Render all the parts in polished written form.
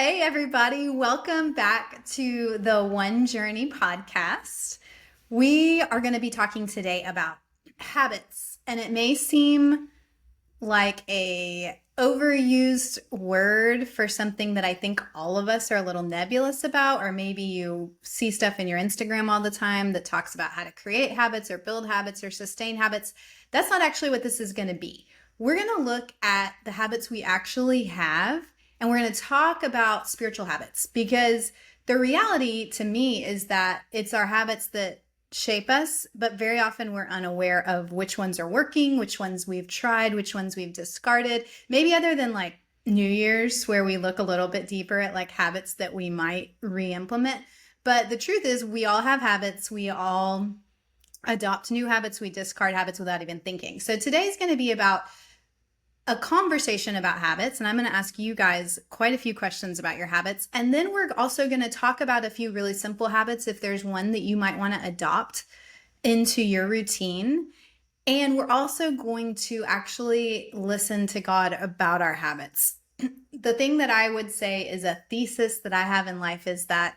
Hey, everybody. Welcome back to the One Journey podcast. We are going to be talking today about habits, and it may seem like a overused word for something that I think all of us are a little nebulous about, or maybe you see stuff in your Instagram all the time that talks about how to create habits or build habits or sustain habits. That's not actually what this is going to be. We're going to look at the habits we actually have, and we're going to talk about spiritual habits, because the reality to me is that it's our habits that shape us, but very often we're unaware of which ones are working, which ones we've tried, which ones we've discarded. Maybe other than like New Year's, where we look a little bit deeper at like habits that we might re-implement. But the truth is, we all have habits. We all adopt new habits. We discard habits without even thinking. So today's going to be about a conversation about habits, and I'm going to ask you guys quite a few questions about your habits. And then we're also going to talk about a few really simple habits if there's one that you might want to adopt into your routine. And we're also going to actually listen to God about our habits. The thing that I would say is a thesis that I have in life is that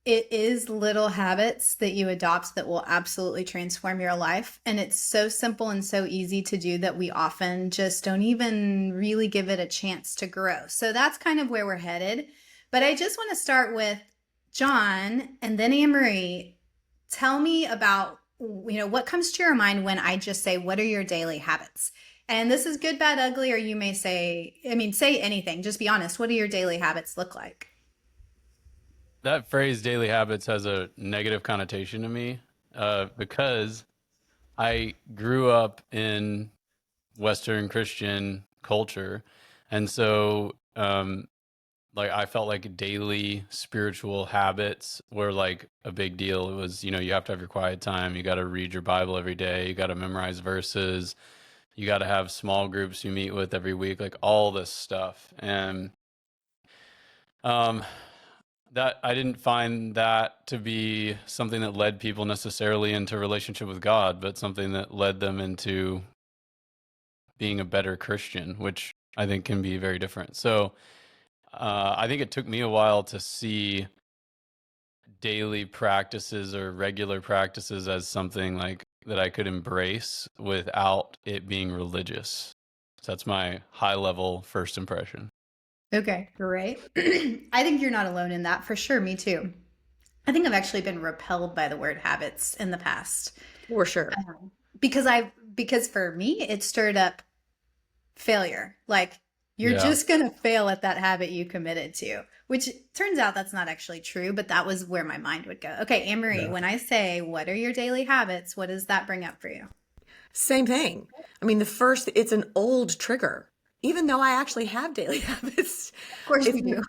it is little habits that you adopt that will absolutely transform your life. And it's so simple and so easy to do that we often just don't even really give it a chance to grow. So that's kind of where we're headed. But I just want to start with John and then Anne Marie. Tell me about, what comes to your mind when I just say, what are your daily habits? And this is good, bad, ugly, or you may say, say anything. Just be honest. What do your daily habits look like? That phrase daily habits has a negative connotation to me because I grew up in Western Christian culture. And so, like, I felt like daily spiritual habits were like a big deal. It was, you have to have your quiet time. You got to read your Bible every day. You got to memorize verses. You got to have small groups you meet with every week, like all this stuff. And, um, that I didn't find that to be something that led people necessarily into relationship with God, but something that led them into being a better Christian, which I think can be very different. So I think it took me a while to see daily practices or regular practices as something like that I could embrace without it being religious. So that's my high level first impression. Okay, great. I think you're not alone in that for sure. Me too. I think I've actually been repelled by the word habits in the past. For sure. Because for me it stirred up failure. Like you're Yeah. just gonna fail at that habit you committed to, which turns out that's not actually true, but that was where my mind would go. Okay, Anne Marie, Yeah. when I say what are your daily habits, what does that bring up for you? Same thing. I mean, it's an old trigger. Even though I actually have daily habits, Of course it's you an, do.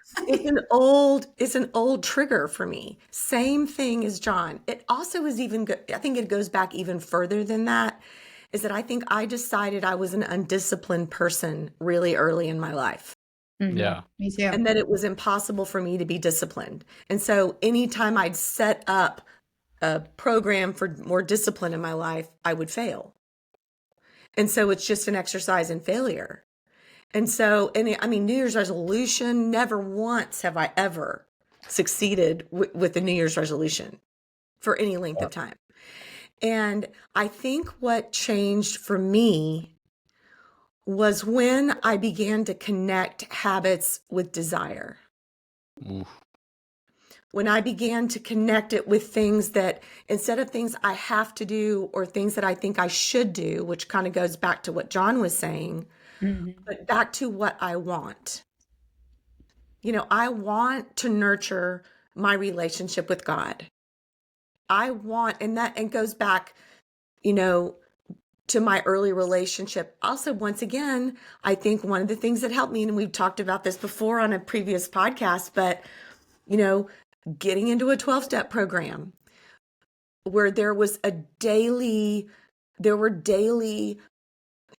it's an old trigger for me. Same thing as John. It also is even good. I think it goes back even further than that, is that I think I decided I was an undisciplined person really early in my life, Hmm. Yeah. Me too. and that it was impossible for me to be disciplined. And so anytime I'd set up a program for more discipline in my life, I would fail. And so it's just an exercise in failure. And so, I mean, New Year's resolution, never once have I ever succeeded with the New Year's resolution for any length of time. And I think what changed for me was when I began to connect habits with desire. Oof. When I began to connect it with things that, instead of things I have to do or things that I think I should do, which kind of goes back to what John was saying, Hmm. but back to what I want. I want to nurture my relationship with God. I want, and goes back, you know, to my early relationship. Also, once again, I think one of the things that helped me, and we've talked about this before on a previous podcast, but, you know, getting into a 12-step program where there were daily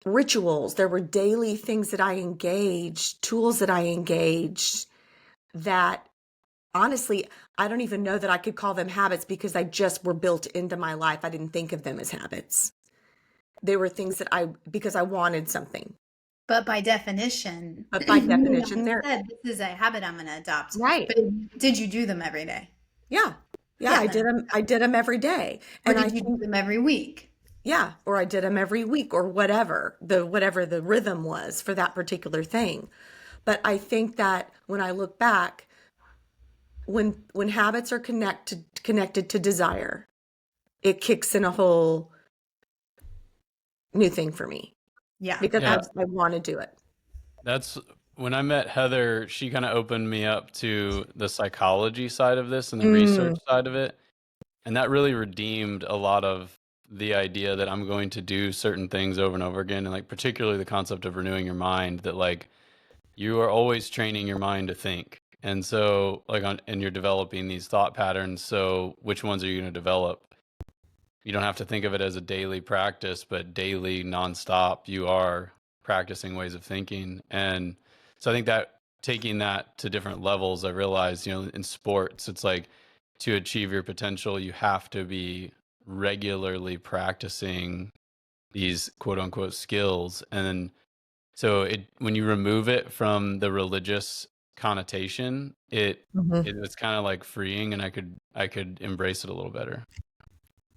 rituals, there were daily things that I engaged, tools that I engaged that honestly, I don't even know that I could call them habits because I just were built into my life. I didn't think of them as habits. They were things that because I wanted something. But by definition, But by you definition, have they're said this is a habit I'm going to adopt. right. But did you do them every day? Yeah. Yeah, Yeah, I did then. them. I did them every day. Or And I did you do think, them every week? yeah, or I did them every week or whatever the rhythm was for that particular thing. But I think that when I look back, when habits are connected to desire, it kicks in a whole new thing for me Yeah. because Yeah, I want to do it. that's when I met Heather, she kind of opened me up to the psychology side of this and the research Mm, side of it. And that really redeemed a lot of the idea that I'm going to do certain things over and over again. And like, particularly the concept of renewing your mind, that like you are always training your mind to think. And so, and you're developing these thought patterns. So, which ones are you going to develop? You don't have to think of it as a daily practice, but daily, nonstop, you are practicing ways of thinking. And so I think that taking that to different levels, I realized, in sports, it's like to achieve your potential, you have to be regularly practicing these quote unquote skills. And then, so when you remove it from the religious connotation, mhm. it's kind of like freeing, and I could embrace it a little better.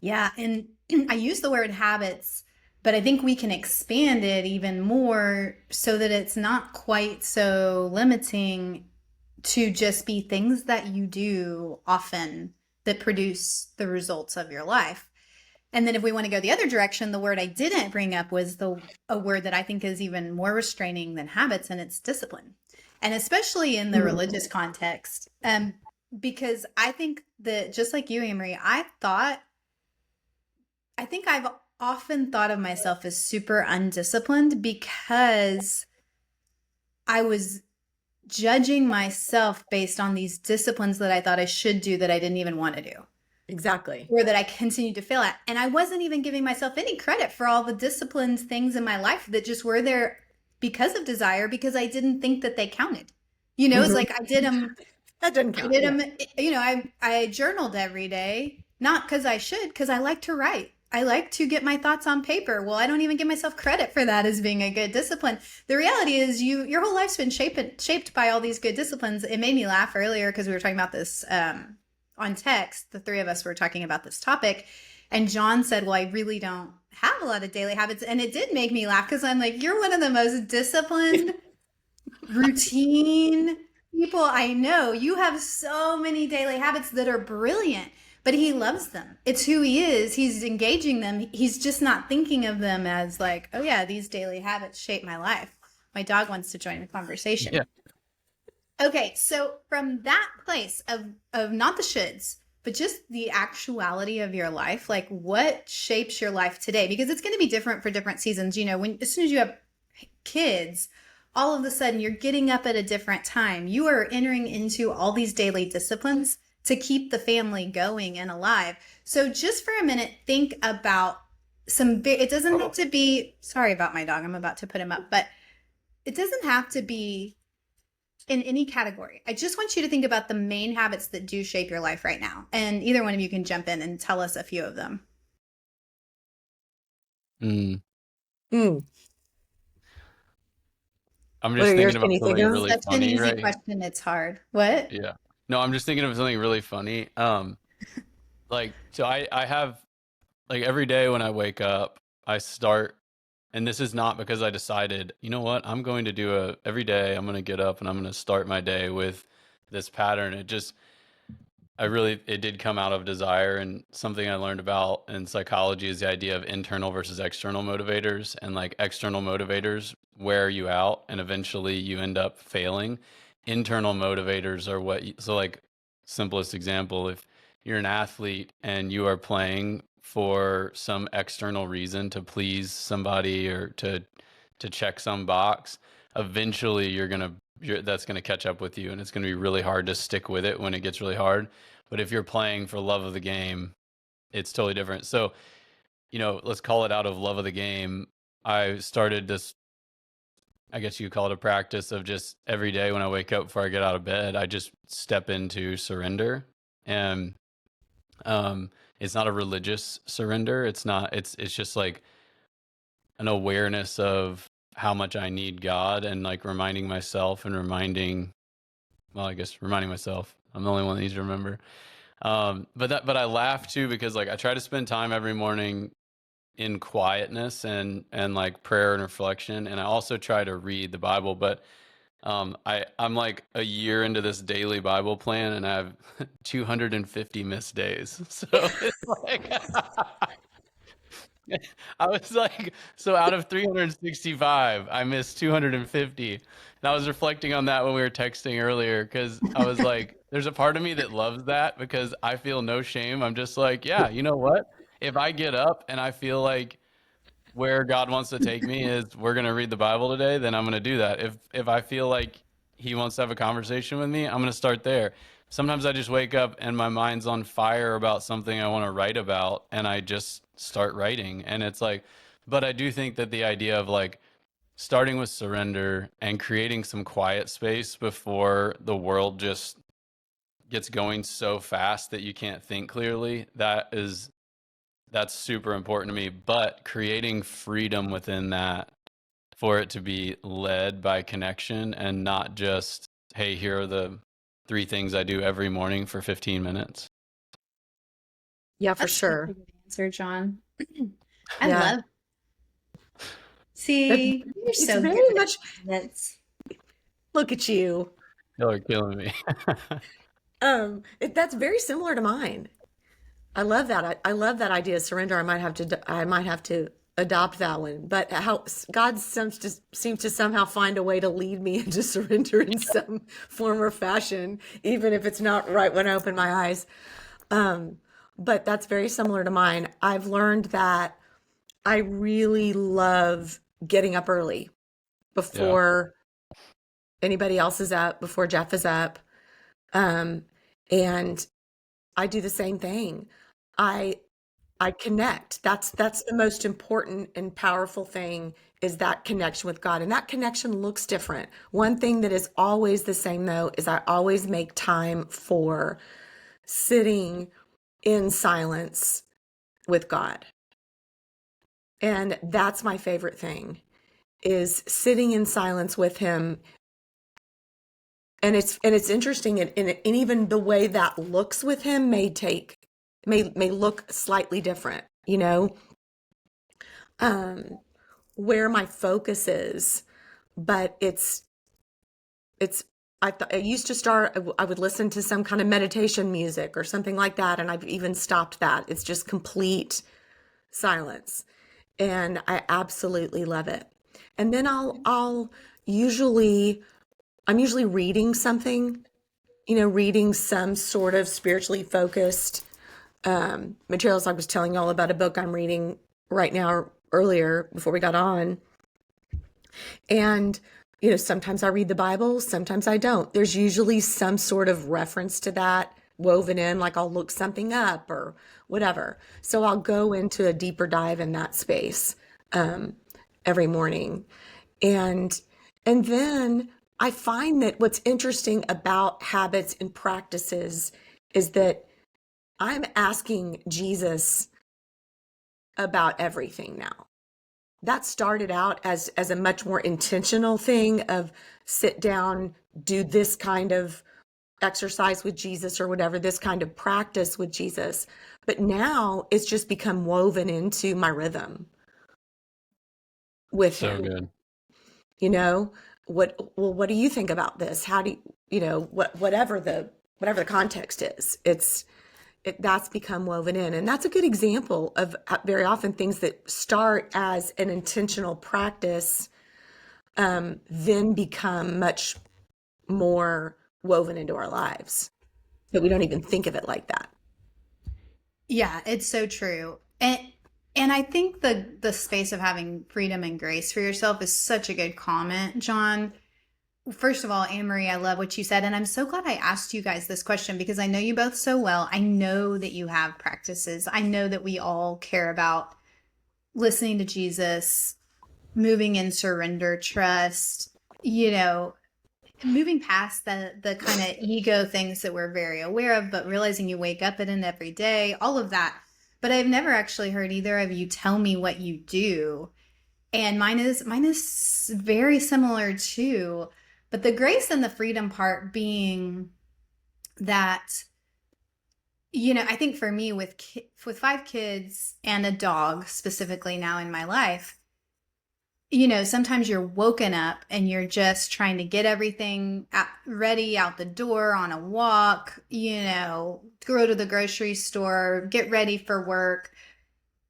Yeah. And I use the word habits, but I think we can expand it even more so that it's not quite so limiting to just be things that you do often that produce the results of your life. And then if we want to go the other direction, the word I didn't bring up was a word that I think is even more restraining than habits, and it's discipline. And especially in the religious context. Because I think that just like you, Amory, I think I've often thought of myself as super undisciplined because I was judging myself based on these disciplines that I thought I should do that I didn't even want to do, Exactly. or that I continued to fail at. And I wasn't even giving myself any credit for all the disciplined things in my life that just were there because of desire, because I didn't think that they counted. It's Mhm. like I did them. That doesn't I count. did Yeah. them. I journaled every day, not because I should, because I like to write. I like to get my thoughts on paper. Well, I don't even give myself credit for that as being a good discipline. The reality is, your whole life's been shaped by all these good disciplines. It made me laugh earlier because we were talking about this on text. The three of us were talking about this topic, and John said, "Well, I really don't have a lot of daily habits," and it did make me laugh because I'm like, "You're one of the most disciplined, routine people I know. You have so many daily habits that are brilliant." But he loves them. It's who he is. He's engaging them. He's just not thinking of them as like, oh yeah, these daily habits shape my life. My dog wants to join the conversation. Yeah. Okay, so from that place of not the shoulds, but just the actuality of your life, like what shapes your life today? Because it's going to be different for different seasons. As soon as you have kids, all of a sudden you're getting up at a different time. You are entering into all these daily disciplines to keep the family going and alive. So just for a minute, think about it doesn't have to be, sorry about my dog, I'm about to put him up, but it doesn't have to be in any category. I just want you to think about the main habits that do shape your life right now. And either one of you can jump in and tell us a few of them. Mm. Mm. I'm What just are yours? thinking about Can you think something of? really Such an funny easy right. question. It's hard. What? Yeah. No, I'm just thinking of something really funny. So I have, like, every day when I wake up, I start, and this is not because I decided, you know what, I'm going to do every day I'm going to get up and I'm going to start my day with this pattern. It did come out of desire, and something I learned about in psychology is the idea of internal versus external motivators. And like, external motivators wear you out and eventually you end up failing. Internal motivators are so like, simplest example, if you're an athlete and you are playing for some external reason to please somebody or to check some box, eventually that's going to catch up with you, and it's going to be really hard to stick with it when it gets really hard. But if you're playing for love of the game, it's totally different. So, let's call it out of love of the game. I started this, I guess you could call it a practice of just every day when I wake up before I get out of bed, I just step into surrender. And it's not a religious surrender. It's just like an awareness of how much I need God, and like reminding myself and reminding myself. I'm the only one that needs to remember. But I laugh too, because like I try to spend time every morning in quietness and like prayer and reflection, and I also try to read the Bible. But I'm like a year into this daily Bible plan, and I have 250 missed days. So it's like I was like, so out of 365, I missed 250. And I was reflecting on that when we were texting earlier, because I was like, there's a part of me that loves that, because I feel no shame. I'm just like, yeah, you know what? If I get up and I feel like where God wants to take me is we're going to read the Bible today, then I'm going to do that. If I feel like he wants to have a conversation with me, I'm going to start there. Sometimes I just wake up and my mind's on fire about something I want to write about, and I just start writing. And it's like, but I do think that the idea of like starting with surrender and creating some quiet space before the world just gets going so fast that you can't think clearly, that's super important to me. But creating freedom within that, for it to be led by connection and not just, hey, here are the 3 things I do every morning for 15 minutes. Yeah, for That's such a sure. good answer, John. I Yeah. love. See, you're It's so very good. much, look at you. Y'all are killing me. That's very similar to mine. I love that. I love that idea of surrender. I might have to adopt that one. But how God seems to somehow find a way to lead me into surrender in some form or fashion, even if it's not right when I open my eyes. But that's very similar to mine. I've learned that I really love getting up early Yeah. before anybody else is up, before Jeff is up. And I do the same thing. I connect. That's the most important and powerful thing, is that connection with God. And that connection looks different. One thing that is always the same though is I always make time for sitting in silence with God. And that's my favorite thing, is sitting in silence with him. And it's interesting, and even the way that looks with him may look slightly different, you know, where my focus is. But I used to start, I would listen to some kind of meditation music or something like that, and I've even stopped that. It's just complete silence, and I absolutely love it. And then I'm usually reading something, reading some sort of spiritually focused materials. I was telling y'all about a book I'm reading right now, earlier before we got on. And, sometimes I read the Bible, sometimes I don't. There's usually some sort of reference to that woven in, like I'll look something up or whatever. So I'll go into a deeper dive in that space every morning. And then I find that what's interesting about habits and practices is that I'm asking Jesus about everything now. That started out as a much more intentional thing of sit down, do this kind of exercise with Jesus or whatever, this kind of practice with Jesus. But now it's just become woven into my rhythm with So him. good. What do you think about this? How do whatever the context is, that's become woven in. And that's a good example of very often things that start as an intentional practice, then become much more woven into our lives, but we don't even think of it like that. Yeah, it's so true. And I think the space of having freedom and grace for yourself is such a good comment, John. First of all, Anne Marie, I love what you said. And I'm so glad I asked you guys this question, because I know you both so well. I know that you have practices. I know that we all care about listening to Jesus, moving in surrender, trust, moving past the kind of ego things that we're very aware of, but realizing you wake up in it every day, all of that. But I've never actually heard either of you tell me what you do. And mine is very similar too. But the grace and the freedom part being that, I think for me with 5 kids and a dog specifically now in my life, sometimes you're woken up and you're just trying to get everything ready out the door on a walk, go to the grocery store, get ready for work.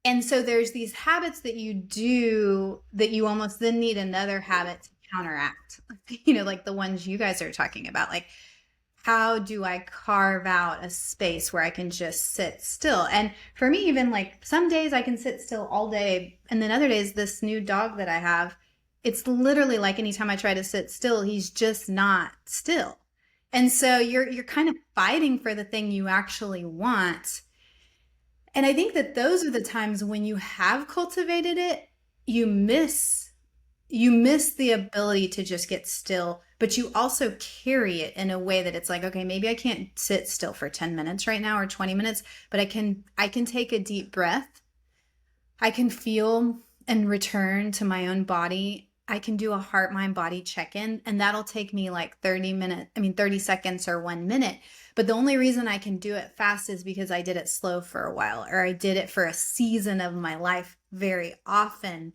And so there's these habits that you do that you almost then need another habit to counteract, like the ones you guys are talking about. Like, how do I carve out a space where I can just sit still? And for me, even like some days I can sit still all day. And then other days, this new dog that I have, it's literally like anytime I try to sit still, he's just not still. And so you're kind of fighting for the thing you actually want. And I think that those are the times when you have cultivated it, you miss the ability to just get still, but you also carry it in a way that it's like, okay, maybe I can't sit still for 10 minutes right now or 20 minutes, but I can take a deep breath. I can feel and return to my own body. I can do a heart, mind, body check-in, and that'll take me like 30 seconds or 1 minute. But the only reason I can do it fast is because I did it slow for a while, or I did it for a season of my life very often.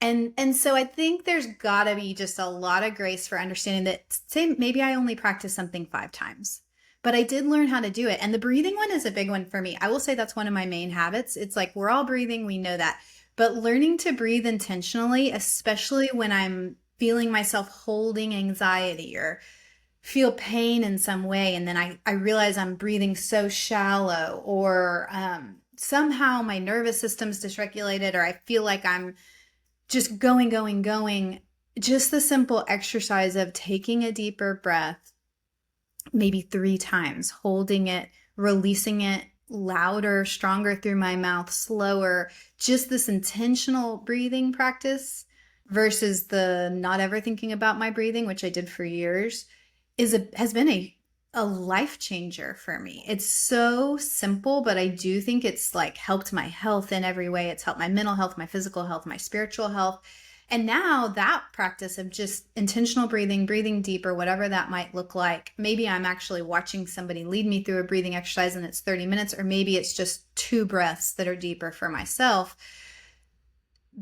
And so I think there's gotta be just a lot of grace for understanding that, say maybe I only practice something 5 times, but I did learn how to do it. And the breathing one is a big one for me. I will say that's one of my main habits. It's like we're all breathing, we know that. But learning to breathe intentionally, especially when I'm feeling myself holding anxiety or feel pain in some way, and then I realize I'm breathing so shallow, or somehow my nervous system's dysregulated, or I feel like I'm just going. Just the simple exercise of taking a deeper breath, maybe 3 times, holding it, releasing it louder, stronger through my mouth, slower, just this intentional breathing practice versus the not ever thinking about my breathing, which I did for years, has been a life changer for me. It's so simple, but I do think it's like helped my health in every way. It's helped my mental health, my physical health, my spiritual health. And now that practice of just intentional breathing deeper, whatever that might look like, maybe I'm actually watching somebody lead me through a breathing exercise and it's 30 minutes, or maybe it's just 2 breaths that are deeper for myself.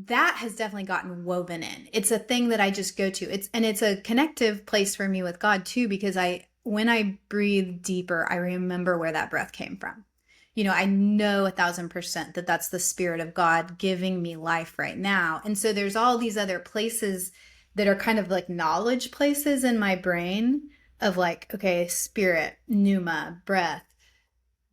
That has definitely gotten woven in. It's a thing that I just go to. It's a connective place for me with God too, because when I breathe deeper, I remember where that breath came from. I know 1,000% that that's the Spirit of God giving me life right now. And so there's all these other places that are kind of like knowledge places in my brain of like, okay, spirit, pneuma, breath.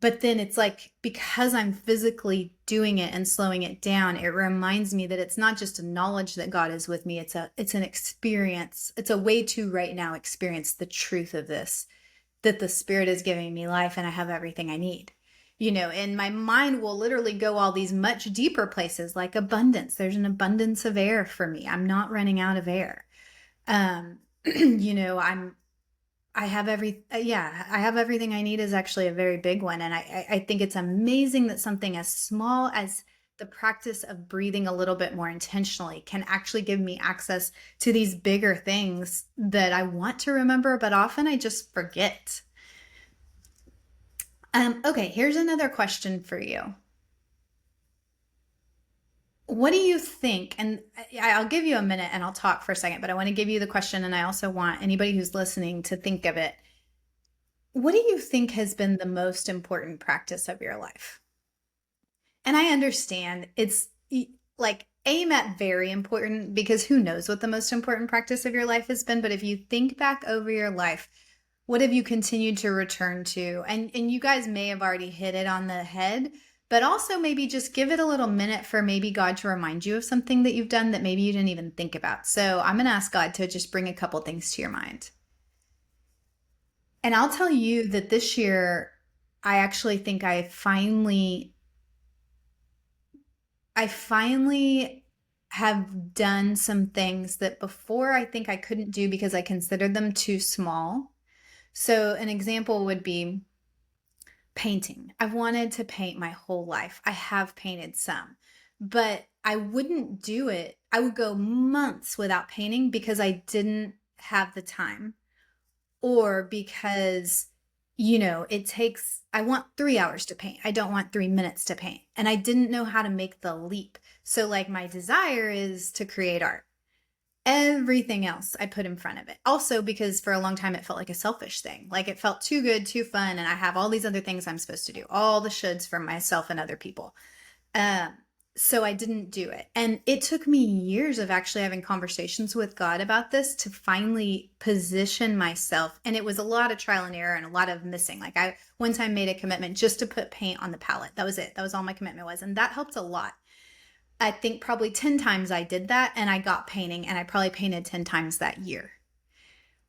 But then it's like, because I'm physically doing it and slowing it down, it reminds me that it's not just a knowledge that God is with me. It's an experience. It's a way to right now experience the truth of this, that the Spirit is giving me life and I have everything I need. And my mind will literally go all these much deeper places, like abundance. There's an abundance of air for me. I'm not running out of air. I have everything I need is actually a very big one. And I think it's amazing that something as small as the practice of breathing a little bit more intentionally can actually give me access to these bigger things that I want to remember, but often I just forget. Okay, here's another question for you. What do you think? And I'll give you a minute and I'll talk for a second, but I want to give you the question, and I also want anybody who's listening to think of it. What do you think has been the most important practice of your life? And I understand it's like aim at very important, because who knows what the most important practice of your life has been. But if you think back over your life, what have you continued to return to? And you guys may have already hit it on the head, but also maybe just give it a little minute for maybe God to remind you of something that you've done that maybe you didn't even think about. So I'm going to ask God to just bring a couple things to your mind. And I'll tell you that this year, I actually think I finally have done some things that before I think I couldn't do because I considered them too small. So an example would be painting. I've wanted to paint my whole life. I have painted some, but I wouldn't do it. I would go months without painting because I didn't have the time, or because, I want 3 hours to paint. I don't want 3 minutes to paint. And I didn't know how to make the leap. So, like, my desire is to create art. Everything else I put in front of it. Also, because for a long time it felt like a selfish thing. Like, it felt too good, too fun, and I have all these other things I'm supposed to do, all the shoulds for myself and other people. Um, so I didn't do it. And it took me years of actually having conversations with God about this to finally position myself. And it was a lot of trial and error and a lot of missing. Like, I one time made a commitment just to put paint on the palette. That was it. That was all my commitment was. And that helped a lot. I think probably 10 times I did that and I got painting, and I probably painted 10 times that year.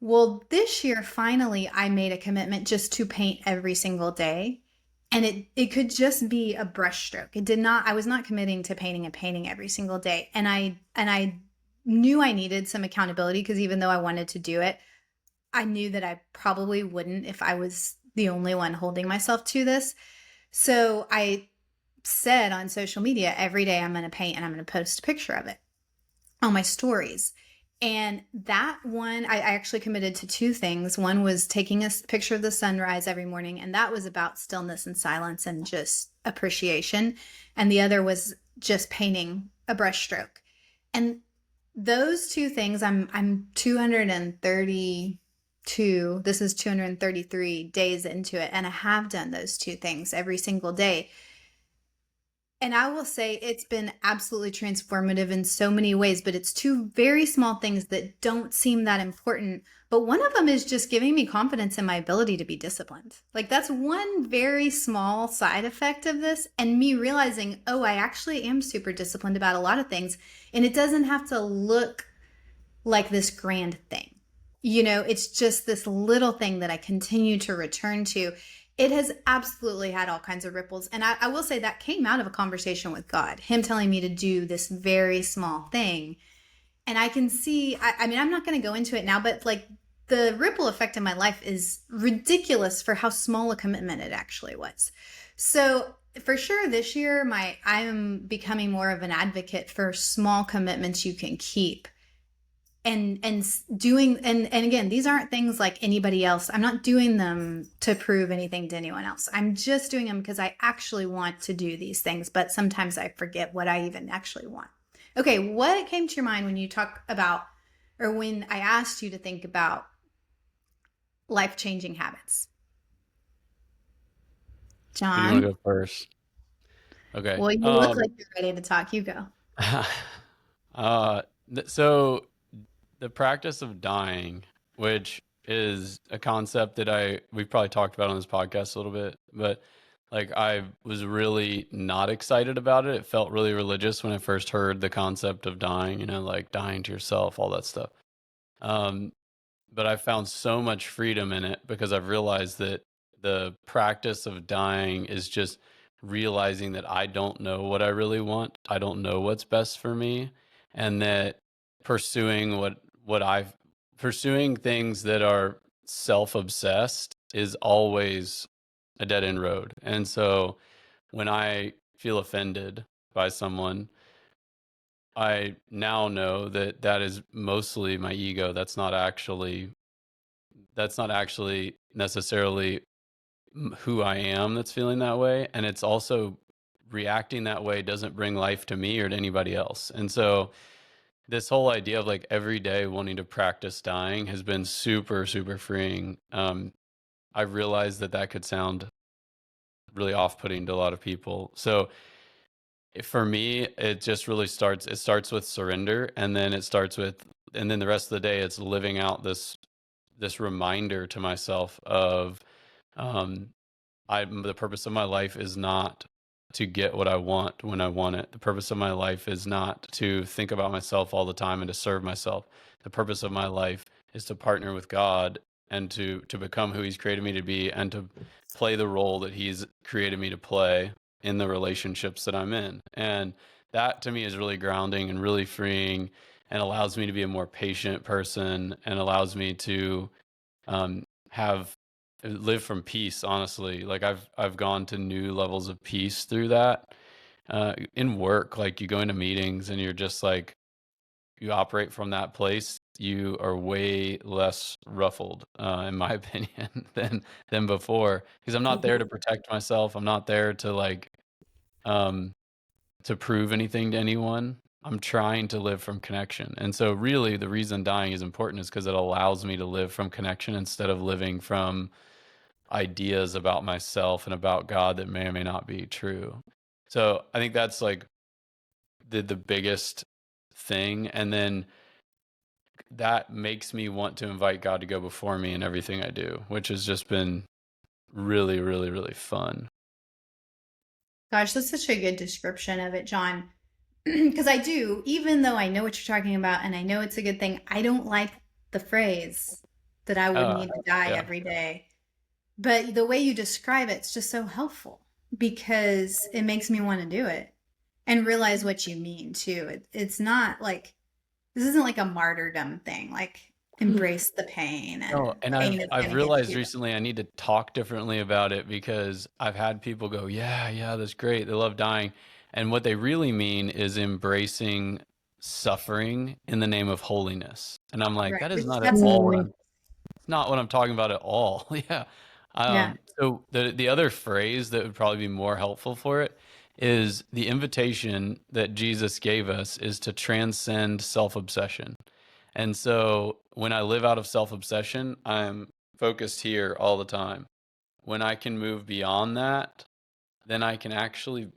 Well, this year, finally, I made a commitment just to paint every single day. And it could just be a brush stroke. I was not committing to painting and painting every single day. And I knew I needed some accountability, because even though I wanted to do it, I knew that I probably wouldn't if I was the only one holding myself to this. So I said on social media, every day I'm going to paint and I'm going to post a picture of it on my stories. And that one, I actually committed to two things. One was taking a picture of the sunrise every morning, and that was about stillness and silence and just appreciation. And the other was just painting a brush stroke. And those two things, I'm 232, this is 233 days into it, and I have done those two things every single day. And I will say it's been absolutely transformative in so many ways, but it's two very small things that don't seem that important. But one of them is just giving me confidence in my ability to be disciplined. Like, that's one very small side effect of this, and me realizing, oh, I actually am super disciplined about a lot of things, and it doesn't have to look like this grand thing. It's just this little thing that I continue to return to. It has absolutely had all kinds of ripples. And I will say that came out of a conversation with God, him telling me to do this very small thing. And I can see, I'm not going to go into it now, but like, the ripple effect in my life is ridiculous for how small a commitment it actually was. So for sure this year, I'm becoming more of an advocate for small commitments you can keep. And doing, and again, these aren't things like anybody else. I'm not doing them to prove anything to anyone else. I'm just doing them because I actually want to do these things, but sometimes I forget what I even actually want. Okay, what came to your mind when you talk about, or when I asked you to think about life-changing habits? Do you want to John? go first? Okay. Well, you look like you're ready to talk. You go. So the practice of dying, which is a concept that we've probably talked about on this podcast a little bit, but like, I was really not excited about it. It felt really religious when I first heard the concept of dying, like dying to yourself, all that stuff. But I found so much freedom in it, because I've realized that the practice of dying is just realizing that I don't know what I really want. I don't know what's best for me, and that pursuing pursuing things that are self-obsessed is always a dead end road. And so when I feel offended by someone, I now know that that is mostly my ego. That's not actually necessarily who I am that's feeling that way. And it's also, reacting that way doesn't bring life to me or to anybody else. And so this whole idea of like every day wanting to practice dying has been super, super freeing. I realized that could sound really off-putting to a lot of people. So for me, it just really starts with surrender, and then the rest of the day, it's living out this reminder to myself of, the purpose of my life is not to get what I want when I want it. The purpose of my life is not to think about myself all the time and to serve myself. The purpose of my life is to partner with God and to become who he's created me to be, and to play the role that he's created me to play in the relationships that I'm in. And that to me is really grounding and really freeing, and allows me to be a more patient person, and allows me to live from peace. Honestly, like, I've gone to new levels of peace through that. In work, like you go into meetings and you're just like, you operate from that place, you are way less ruffled, in my opinion, than before. Because I'm not there to protect myself. I'm not there to like um, to prove anything to anyone. I'm trying to live from connection. And so, really, the reason dying is important is because it allows me to live from connection instead of living from ideas about myself and about God that may or may not be true. So, I think that's like the biggest thing. And then that makes me want to invite God to go before me in everything I do, which has just been really, really, really fun. Gosh, that's such a good description of it, John. Because I do, even though I know what you're talking about and I know it's a good thing, I don't like the phrase that I would Uh, need to die yeah. every day. But the way you describe it's just so helpful because it makes me want to do it and realize what you mean too. It's not like this isn't like a martyrdom thing, like embrace the pain No, and and pain is I've going to get realized you. recently I need to talk differently about it because I've had people go, "Yeah, yeah, that's great. They love dying." And what they really mean is embracing suffering in the name of holiness. And I'm like, Right. that is Which not at that's all what Mm. I'm it's not what I'm talking about at all. Yeah. yeah. So the other phrase that would probably be more helpful for it is the invitation that Jesus gave us is to transcend self-obsession. And so when I live out of self-obsession, I'm focused here all the time. When I can move beyond that, then I can actually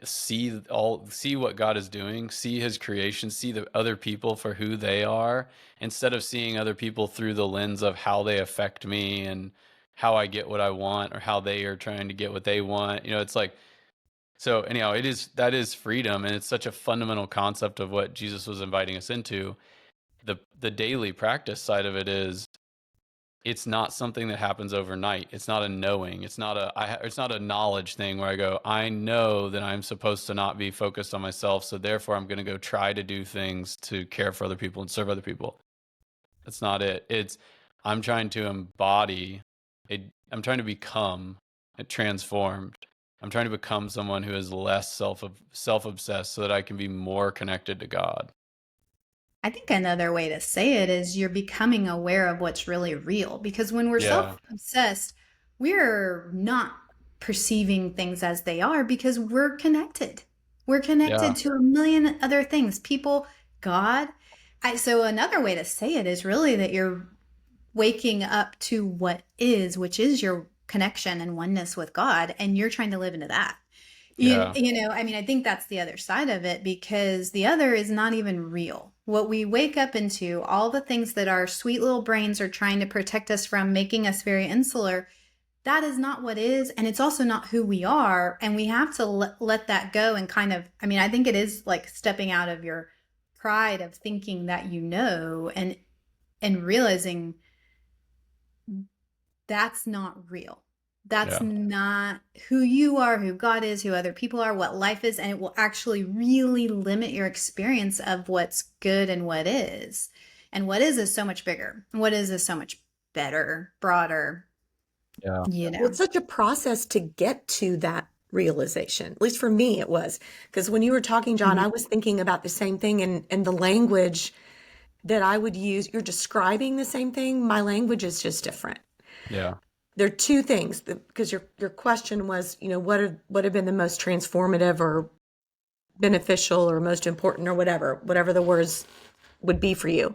see what God is doing, see his creation, see the other people for who they are, instead of seeing other people through the lens of how they affect me and how I get what I want or how they are trying to get what they want. It's like, so anyhow, that is freedom, and it's such a fundamental concept of what Jesus was inviting us into. The daily practice side of it is it's not something that happens overnight. It's not a knowing. It's not a knowledge thing where I go, I know that I'm supposed to not be focused on myself, so therefore I'm going to go try to do things to care for other people and serve other people. That's not it. I'm trying to embody I'm trying to become transformed. I'm trying to become someone who is less self-obsessed so that I can be more connected to God. I think another way to say it is you're becoming aware of what's really real because when we're Yeah. self-obsessed, we're not perceiving things as they are because we're connected. We're Yeah. connected to a million other things, people, God. So another way to say it is really that you're waking up to what is, which is your connection and oneness with God, and you're trying to live into that. Yeah. I mean, I think that's the other side of it because the other is not even real. What we wake up into, all the things that our sweet little brains are trying to protect us from, making us very insular, that is not what is. And it's also not who we are. And we have to let that go and kind of, I mean, I think it is like stepping out of your pride of thinking that you know and realizing that's not real. That's Yeah. not who you are, who God is, who other people are, what life is, and it will actually really limit your experience of what's good and what is. And what is so much bigger. What is so much better, broader, Yeah. Well, it's such a process to get to that realization. At least for me, it was. Because when you were talking, John, I was thinking about the same thing and the language that I would use. You're describing the same thing. My language is just different. Yeah. There are two things because your question was, what have been the most transformative or beneficial or most important or whatever the words would be for you.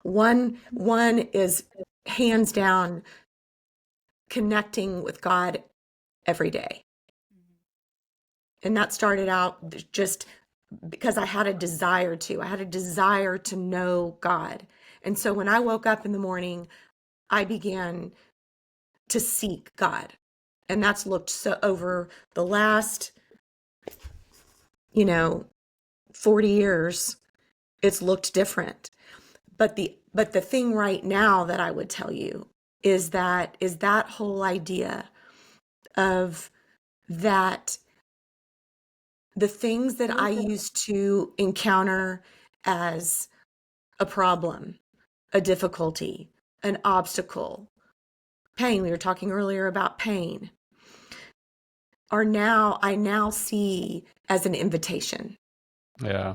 One is hands down connecting with God every day. And that started out just because I had a desire to know God. And so when I woke up in the morning, I began to seek God. And that's looked so over the last 40 years, it's looked different. But the thing right now that I would tell you is that whole idea of that the things that I used to encounter as a problem, a difficulty, an obstacle, pain. We were talking earlier about pain. I now see as an invitation. Yeah.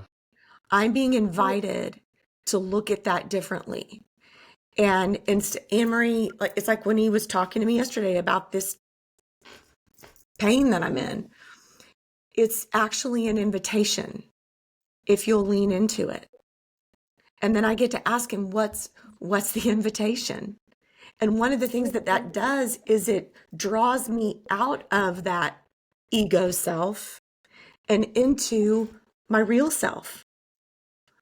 I'm being invited to look at that differently. And Anne-Marie, like, it's like when he was talking to me yesterday about this pain that I'm in, it's actually an invitation if you'll lean into it. And then I get to ask him, what's the invitation? And one of the things that does is it draws me out of that ego self and into my real self.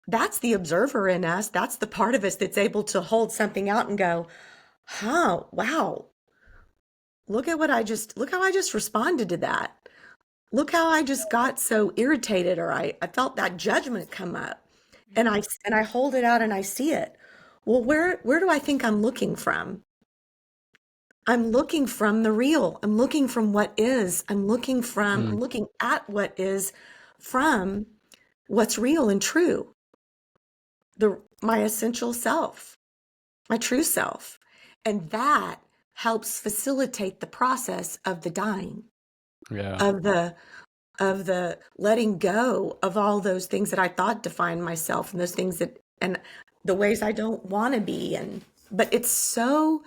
That's the observer in us. That's the part of us that's able to hold something out and go, huh, wow, look how I just responded to that. Look how I just got so irritated, or I felt that judgment come up, and I hold it out and I see it. Well, where do I think I'm looking from? I'm looking from the real. I'm looking from what is. I'm looking at what is from what's real and true. My essential self, my true self. And that helps facilitate the process of the dying, Yeah. of the letting go of all those things that I thought defined myself, and those things and the ways I don't want to be. But it's so,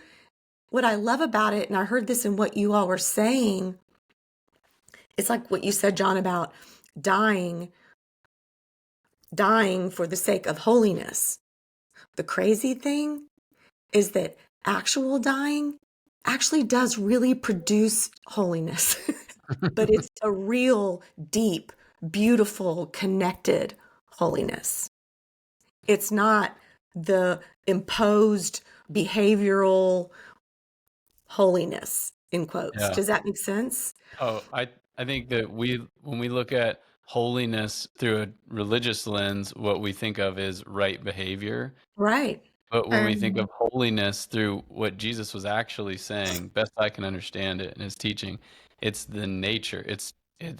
what I love about it, and I heard this in what you all were saying, it's like what you said, John, about dying for the sake of holiness. The crazy thing is that actual dying actually does really produce holiness, but it's a real, deep, beautiful, connected holiness. It's not the imposed behavioral holiness, in quotes. Yeah. Does that make sense? Oh, I think that when we look at holiness through a religious lens, what we think of is right behavior. Right. But when we think of holiness through what Jesus was actually saying, best I can understand it in his teaching, it's the nature.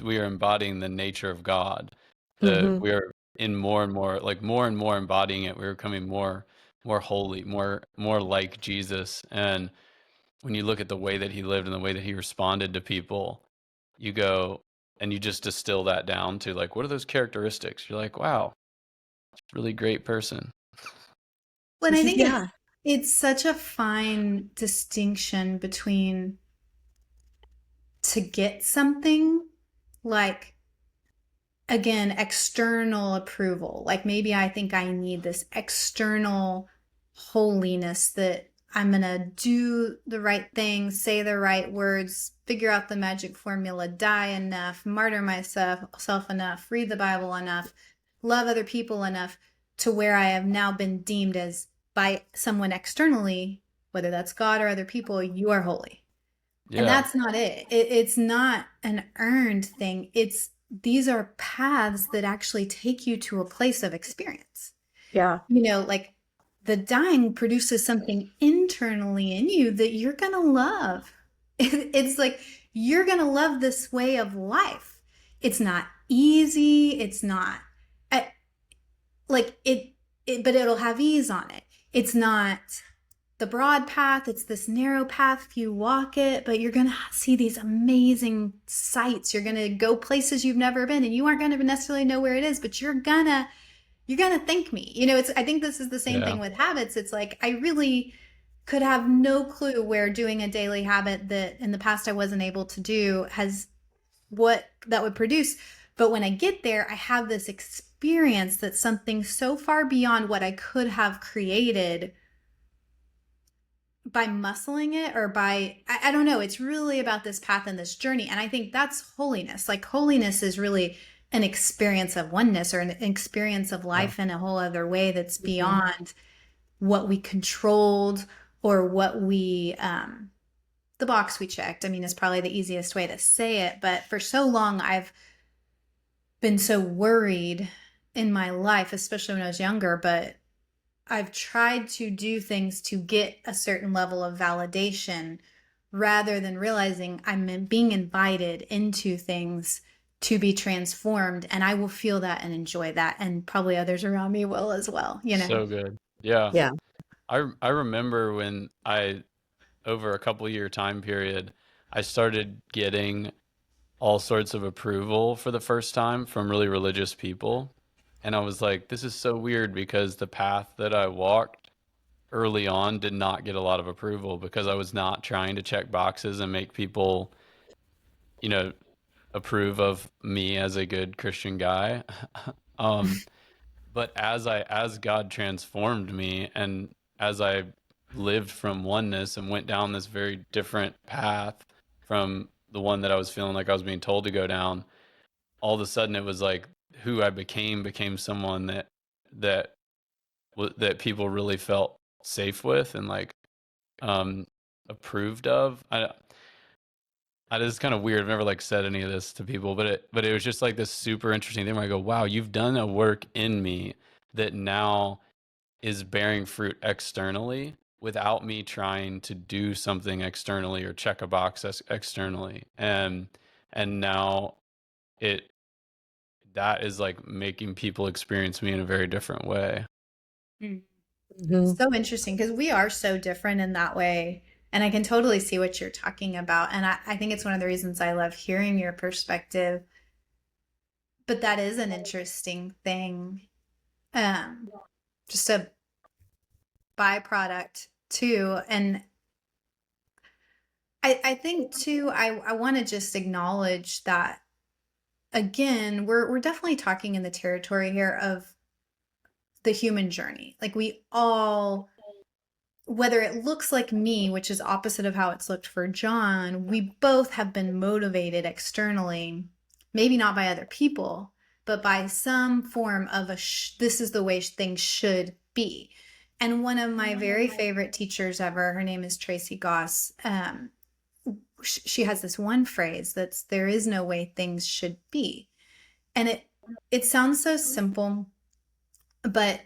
We are embodying the nature of God. Mm-hmm. We are in more and more embodying it. We're becoming more holy, more like Jesus. And when you look at the way that he lived and the way that he responded to people, you go and you just distill that down to like, what are those characteristics? You're like, wow, really great person. Well, and I think Yeah. it's such a fine distinction between to get something, like, again, external approval. Like maybe I think I need this external holiness, that I'm going to do the right thing, say the right words, figure out the magic formula, die enough, martyr myself enough, read the Bible enough, love other people enough, to where I have now been deemed as, by someone externally, whether that's God or other people, you are holy. Yeah. And that's not it. It's not an earned thing. These are paths that actually take you to a place of experience. Yeah. Like the dying produces something internally in you that you're going to love. It's like, you're going to love this way of life. It's not easy. It's not like it, but it'll have ease on it. It's not the broad path. It's this narrow path if you walk it, but you're going to see these amazing sights. You're going to go places you've never been, and you aren't going to necessarily know where it is, but you're going to thank me. I think this is the same thing with habits. It's like, I really could have no clue where doing a daily habit that in the past I wasn't able to do what that would produce. But when I get there, I have this experience that's something so far beyond what I could have created by muscling it, or I don't know. It's really about this path and this journey. And I think that's holiness. Like, holiness is really an experience of oneness, or an experience of life in a whole other way that's beyond what we controlled, or what we, the box we checked. I mean, is probably the easiest way to say it. But for so long, I've been so worried in my life, especially when I was younger, but I've tried to do things to get a certain level of validation, rather than realizing I'm being invited into things to be transformed, and I will feel that and enjoy that, and probably others around me will as well. So good. Yeah. Yeah. I remember when over a couple year time period, I started getting all sorts of approval for the first time from really religious people. And I was like, this is so weird because the path that I walked early on did not get a lot of approval because I was not trying to check boxes and make people, you know, approve of me as a good Christian guy. um, but as God transformed me and as I lived from oneness and went down this very different path from the one that I was feeling like I was being told to go down, all of a sudden it was like who I became someone that that people really felt safe with and like um approved of. I This is kind of weird. I've never like said any of this to people, but it was just like this super interesting thing where I go, wow, you've done a work in me that now is bearing fruit externally without me trying to do something externally or check a box externally. And now it that is like making people experience me in a very different way. Mm. Mhm. So interesting because we are so different in that way. And I can totally see what you're talking about. And I think it's one of the reasons I love hearing your perspective. But that is an interesting thing. Um, just a byproduct too. And I think too, I want to just acknowledge that again, we're definitely talking in the territory here of the human journey. Like we all, whether it looks like me, which is opposite of how it's looked for John, we both have been motivated externally, maybe not by other people, but by some form of this is the way things should be. And one of my very favorite teachers ever, her name is Tracy Goss. She has this one phrase that's there is no way things should be. And it sounds so simple, but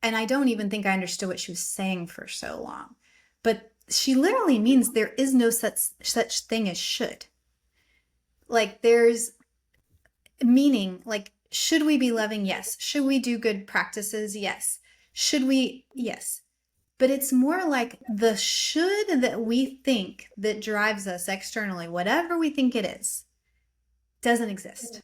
and I don't even think I understood what she was saying for so long. But she literally means there is no such thing as should. Like there's meaning, like should we be loving? Yes. Should we do good practices? Yes. Should we? Yes. But it's more like the should that we think that drives us externally, whatever we think it is, doesn't exist.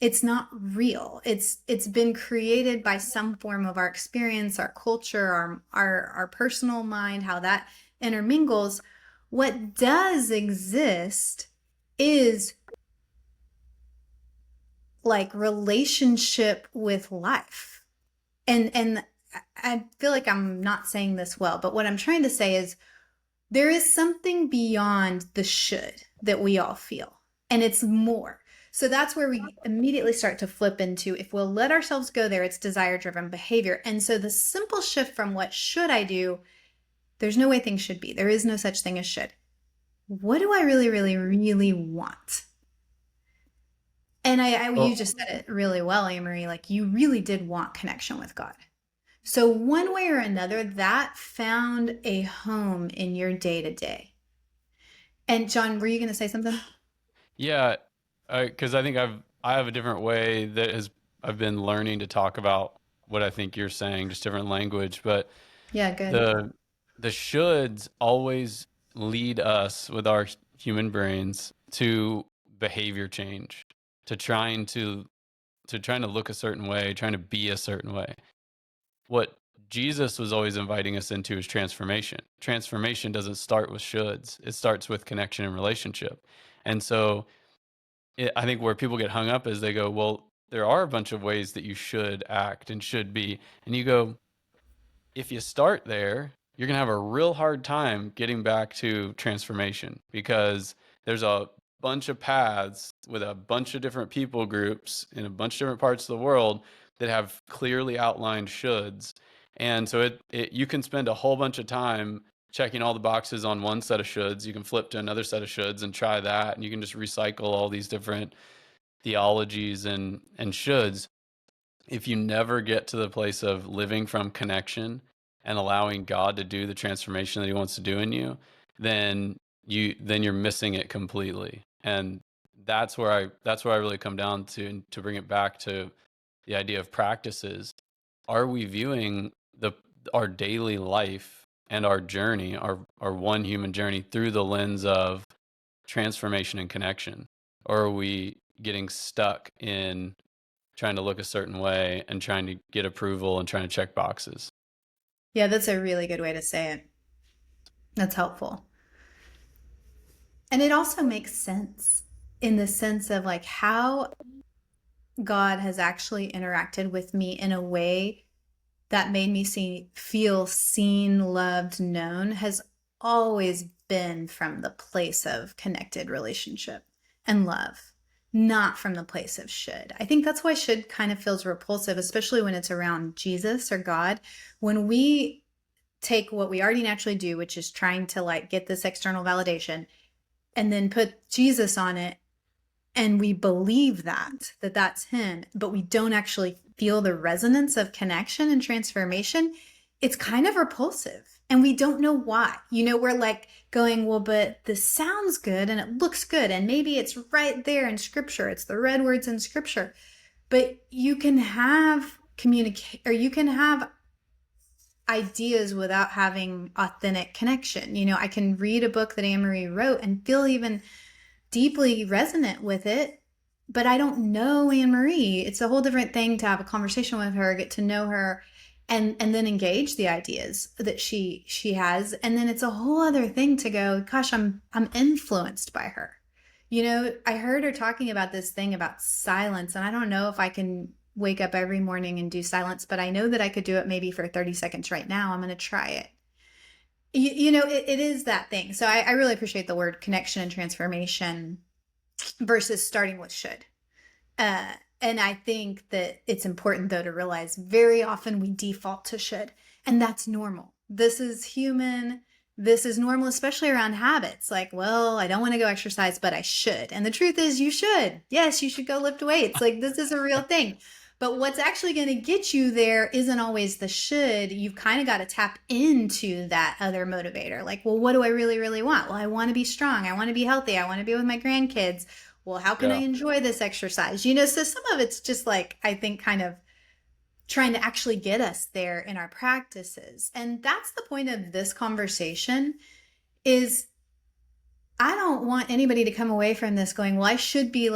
It's not real. It's been created by some form of our experience, our culture, our personal mind, how that intermingles. What does exist is like relationship with life. And I feel like I'm not saying this well, but what I'm trying to say is there is something beyond the should that we all feel, and it's more. So that's where we immediately start to flip into if we'll let ourselves go there, it's desire driven behavior. And so the simple shift from what should I do, there's no way things should be. There is no such thing as should. What do I really, really, really want? And you just said it really well, Amory. Like you really did want connection with God. So one way or another, that found a home in your day to day. And John, were you going to say something? Yeah, because I think I have a different way I've been learning to talk about what I think you're saying, just different language. But Yeah, good. the shoulds always lead us with our human brains to behavior change, to trying to look a certain way, trying to be a certain way. What Jesus was always inviting us into is transformation. Transformation doesn't start with shoulds. It starts with connection and relationship. And so I think where people get hung up is they go, well, there are a bunch of ways that you should act and should be. And you go, if you start there, you're going to have a real hard time getting back to transformation because there's a bunch of paths with a bunch of different people groups in a bunch of different parts of the world that have clearly outlined shoulds. And so you can spend a whole bunch of time checking all the boxes on one set of shoulds. You can flip to another set of shoulds and try that. And you can just recycle all these different theologies and shoulds. If you never get to the place of living from connection and allowing God to do the transformation that he wants to do in you, then you're missing it completely. And that's where I really come down to bring it back to the idea of practices. Are we viewing our daily life and our journey, our one human journey through the lens of transformation and connection? Or are we getting stuck in trying to look a certain way and trying to get approval and trying to check boxes? Yeah, that's a really good way to say it. That's helpful. And it also makes sense in the sense of like how God has actually interacted with me in a way that made me feel seen, loved, known has always been from the place of connected relationship and love, not from the place of should. I think that's why should kind of feels repulsive, especially when it's around Jesus or God. When we take what we already naturally do, which is trying to like get this external validation, and then put Jesus on it, and we believe that that's him, but we don't actually feel the resonance of connection and transformation, it's kind of repulsive. And we don't know why. We're like going, well, but this sounds good and it looks good. And maybe it's right there in scripture. It's the red words in scripture. But you can have or you can have ideas without having authentic connection. I can read a book that Anne-Marie wrote and feel even deeply resonant with it, but I don't know Anne-Marie. It's a whole different thing to have a conversation with her, get to know her, and then engage the ideas that she has. And then it's a whole other thing to go, gosh, I'm influenced by her. I heard her talking about this thing about silence, and I don't know if I can wake up every morning and do silence, but I know that I could do it maybe for 30 seconds right now. I'm going to try it. It is that thing. So I really appreciate the word connection and transformation versus starting with should. And I think that it's important, though, to realize very often we default to should, and that's normal. This is human. This is normal, especially around habits. Like, well, I don't want to go exercise, but I should. And the truth is you should. Yes, you should go lift weights. Like, this is a real thing. But what's actually going to get you there isn't always the should. You've kind of got to tap into that other motivator. Like, well, what do I really, really want? Well, I want to be strong. I want to be healthy. I want to be with my grandkids. Well, how can I enjoy this exercise? So some of it's just like, I think, kind of trying to actually get us there in our practices. And that's the point of this conversation is I don't want anybody to come away from this going, well, I should be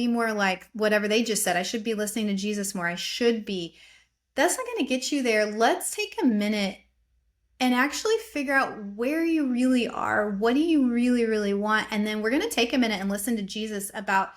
more like whatever they just said. I should be listening to Jesus more. I should be. That's not going to get you there. Let's take a minute and actually figure out where you really are. What do you really, really want? And then we're going to take a minute and listen to Jesus about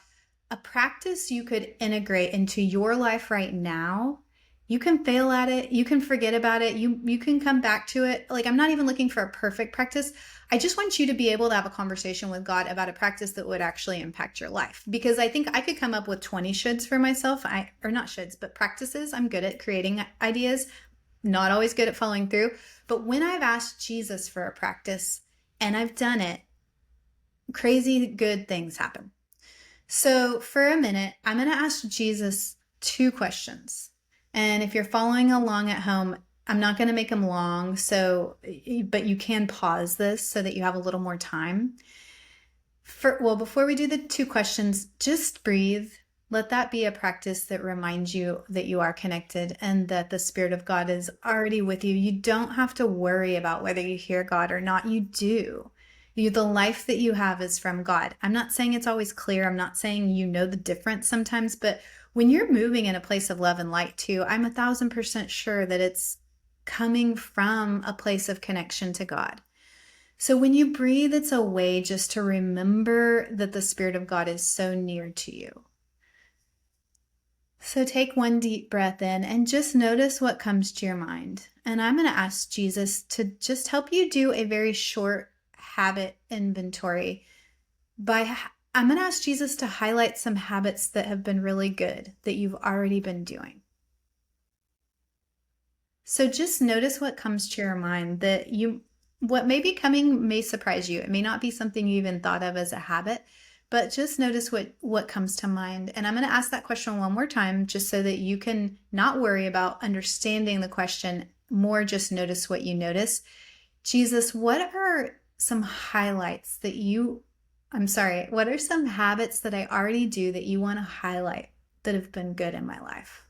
a practice you could integrate into your life right now. You can fail at it. You can forget about it. You can come back to it. Like, I'm not even looking for a perfect practice. I just want you to be able to have a conversation with God about a practice that would actually impact your life. Because I think I could come up with 20 shoulds for myself. Or not shoulds, but practices. I'm good at creating ideas, not always good at following through. But when I've asked Jesus for a practice and I've done it, crazy good things happen. So for a minute, I'm going to ask Jesus 2 questions. And if you're following along at home, I'm not going to make them long, but you can pause this so that you have a little more time. Before we do the 2 questions, just breathe. Let that be a practice that reminds you that you are connected and that the Spirit of God is already with you. You don't have to worry about whether you hear God or not. You do. The life that you have is from God. I'm not saying it's always clear. I'm not saying you know the difference sometimes, but when you're moving in a place of love and light too, I'm 1,000% sure that it's coming from a place of connection to God. So when you breathe, it's a way just to remember that the Spirit of God is so near to you. So take one deep breath in and just notice what comes to your mind. And I'm going to ask Jesus to just help you do a very short habit inventory. I'm going to ask Jesus to highlight some habits that have been really good that you've already been doing. So just notice what comes to your mind what may be coming may surprise you. It may not be something you even thought of as a habit, but just notice what comes to mind. And I'm going to ask that question one more time, just so that you can not worry about understanding the question, more just notice what you notice. Jesus, what are some highlights what are some habits that I already do that you want to highlight that have been good in my life?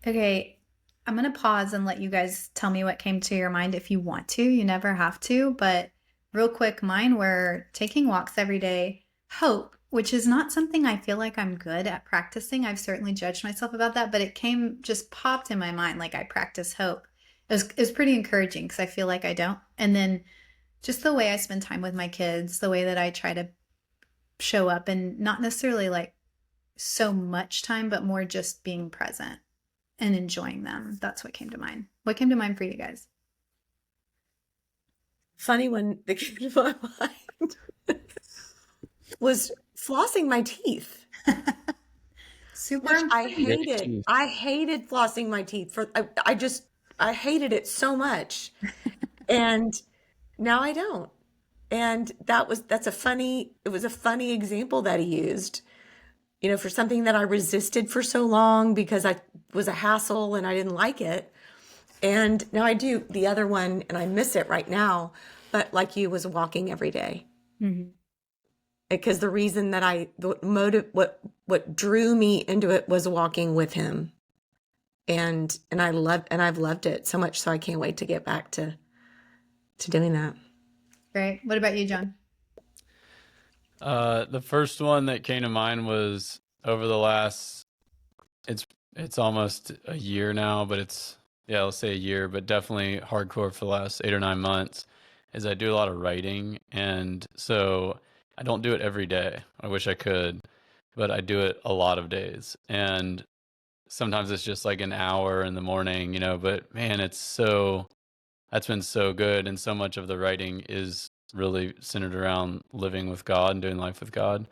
Okay, I'm going to pause and let you guys tell me what came to your mind if you want to. You never have to, but real quick, mine were taking walks every day, hope, which is not something I feel like I'm good at practicing. I've certainly judged myself about that, but it just popped in my mind like I practice hope. It was pretty encouraging because I feel like I don't. And then just the way I spend time with my kids, the way that I try to show up and not necessarily like so much time, but more just being present and enjoying them. That's what came to mind. What came to mind for you guys? Funny one that came to my mind was flossing my teeth, Super which I important. hated. I hated flossing my teeth I hated it so much. And now I don't. And it was a funny example that he used, for something that I resisted for so long because I was a hassle and I didn't like it. And now I do the other one and I miss it right now. But like you, was walking every day. Mhm. Because the reason that what drew me into it was walking with him. And I've loved it so much. So I can't wait to get back to doing that. Great. What about you, John? The first one that came to mind was over the last, it's almost a year now, but yeah, let's say a year, but definitely hardcore for the last 8 or 9 months, is I do a lot of writing. And so I don't do it every day. I wish I could, but I do it a lot of days. And sometimes it's just like an hour in the morning, but man, that's been so good. And so much of the writing is really centered around living with God and doing life with God.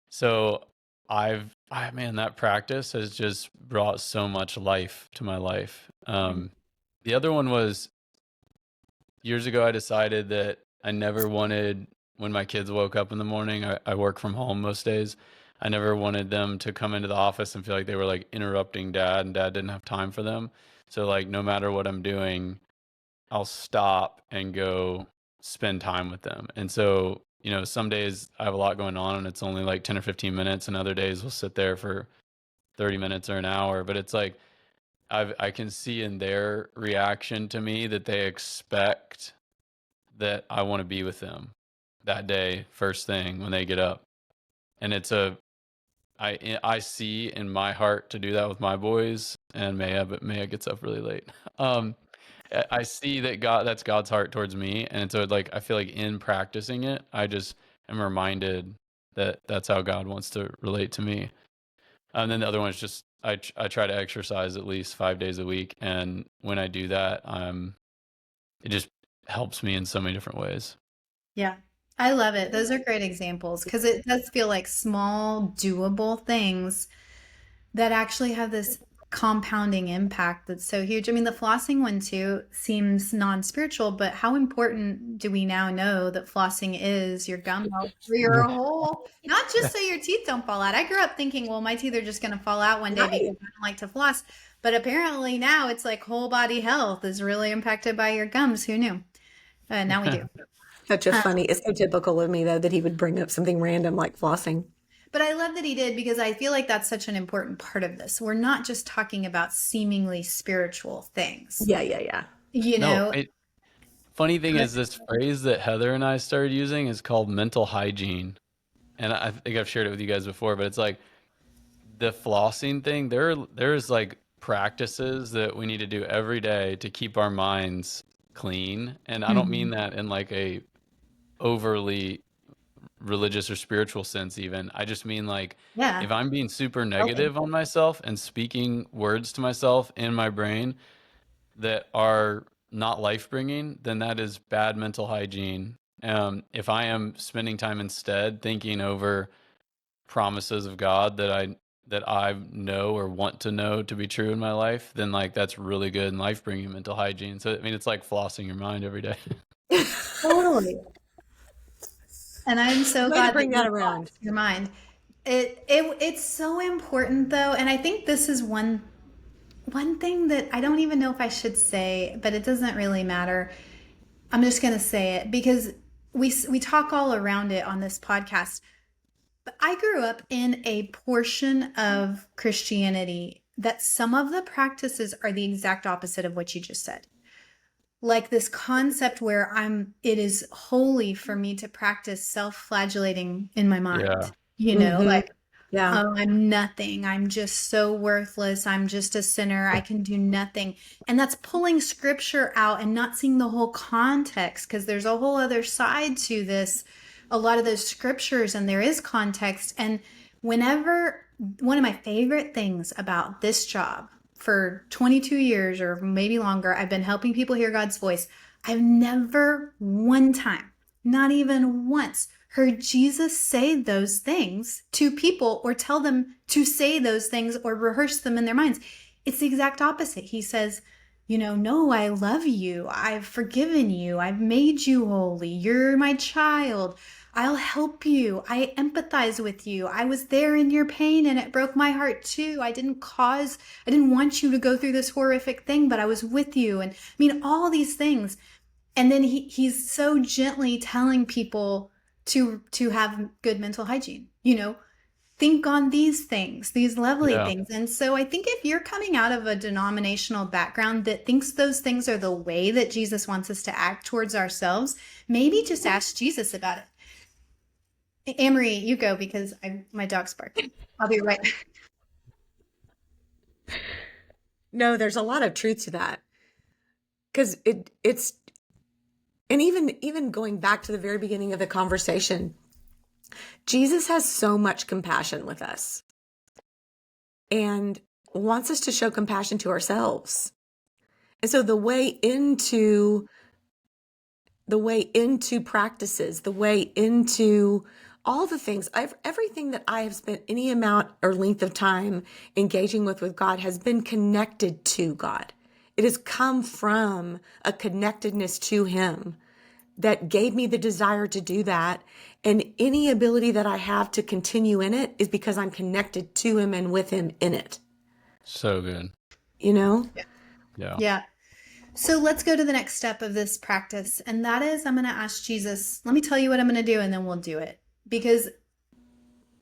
So man, that practice has just brought so much life to my life. The other one was years ago, I decided that I never wanted, when my kids woke up in the morning, I work from home most days. I never wanted them to come into the office and feel like they were like interrupting dad and dad didn't have time for them. So like no matter what I'm doing, I'll stop and go spend time with them. And so, some days I have a lot going on and it's only like 10 or 15 minutes, and other days we'll sit there for 30 minutes or an hour. But it's like I can see in their reaction to me that they expect that I want to be with them that day, first thing when they get up. And I see in my heart to do that with my boys and Maya, but Maya gets up really late. I see that that's God's heart towards me. And so like, I feel like in practicing it, I just am reminded that that's how God wants to relate to me. And then the other one is just, I try to exercise at least 5 days a week. And when I do that, it just helps me in so many different ways. Yeah. I love it. Those are great examples because it does feel like small, doable things that actually have this compounding impact that's so huge. I mean, the flossing one too seems non-spiritual, but how important do we now know that flossing is your gum health for your whole, not just so your teeth don't fall out. I grew up thinking, well, my teeth are just going to fall out one day Right. because I don't like to floss. But apparently now it's like whole body health is really impacted by your gums. Who knew? Now we do. It's so typical of me though that he would bring up something random like flossing. But I love that he did because I feel like that's such an important part of this. We're not just talking about seemingly spiritual things. Yeah. You No, know, funny thing is this phrase that Heather and I started using is called mental hygiene. And I think I've shared it with you guys before, but it's like the flossing thing. There's like practices that we need to do every day to keep our minds clean. And I don't mean that in like a overly religious or spiritual sense even. I just mean like yeah. if I'm being super Healthy. negative on myself and speaking words to myself in my brain that are not life bringing, then that is bad mental hygiene. If I am spending time instead thinking over promises of God that I know or want to know to be true in my life, then like that's really good and life bringing mental hygiene. So I mean, it's like flossing your mind every day. Totally. And I'm so Way to glad that bring you that around. lost your mind. It's so important though, and I think this is one thing that I don't even know if I should say, but it doesn't really matter. I'm just going to say it because we talk all around it on this podcast. But I grew up in a portion of Christianity that some of the practices are the exact opposite of what you just said. Like this concept where it is holy for me to practice self-flagellating in my mind, Yeah. Mhm. Yeah. oh, I'm nothing. I'm just so worthless. I'm just a sinner. I can do nothing. And that's pulling scripture out and not seeing the whole context, because there's a whole other side to this. A lot of those scriptures, and there is context. And whenever one of my favorite things about this job for 22 years or maybe longer, I've been helping people hear God's voice. I've never one time, not even once, heard Jesus say those things to people or tell them to say those things or rehearse them in their minds. It's the exact opposite. He says, no, I love you. I've forgiven you. I've made you holy. You're my child. I'll help you. I empathize with you. I was there in your pain and it broke my heart too. I didn't want you to go through this horrific thing, but I was with you. And I mean, all these things. And then he's so gently telling people to have good mental hygiene, think on these things, these lovely Yeah. things. And so I think if you're coming out of a denominational background that thinks those things are the way that Jesus wants us to act towards ourselves, maybe just ask Jesus about it. Amory, you go, because my dog's barking. I'll be right back. No, there's a lot of truth to that. Because it's and even going back to the very beginning of the conversation, Jesus has so much compassion with us and wants us to show compassion to ourselves. And so the way into practices, the way into all the things, everything that I have spent any amount or length of time engaging with God has been connected to God. It has come from a connectedness to Him that gave me the desire to do that. And any ability that I have to continue in it is because I'm connected to Him and with Him in it. So good. Yeah. Yeah. So let's go to the next step of this practice. And that is, I'm going to ask Jesus, let me tell you what I'm going to do, and then we'll do it. Because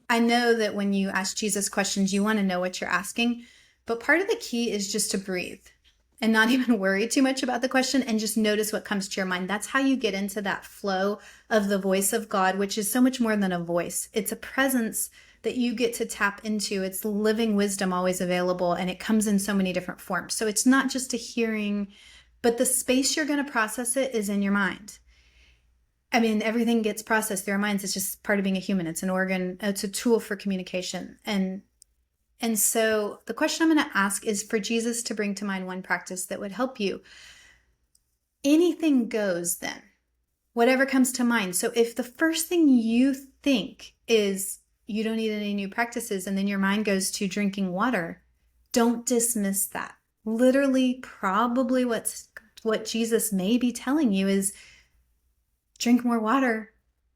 I know that when you ask Jesus questions, you want to know what you're asking. But part of the key is just to breathe and not even worry too much about the question and just notice what comes to your mind. That's how you get into that flow of the voice of God, which is so much more than a voice. It's a presence that you get to tap into. It's living wisdom always available, and it comes in so many different forms. So it's not just a hearing, but the space you're going to process it is in your mind. I mean, everything gets processed through our minds. It's just part of being a human. It's an organ. It's a tool for communication. And so the question I'm going to ask is for Jesus to bring to mind one practice that would help you. Anything goes then, whatever comes to mind. So if the first thing you think is you don't need any new practices, and then your mind goes to drinking water, don't dismiss that. Literally, probably what Jesus may be telling you is drink more water.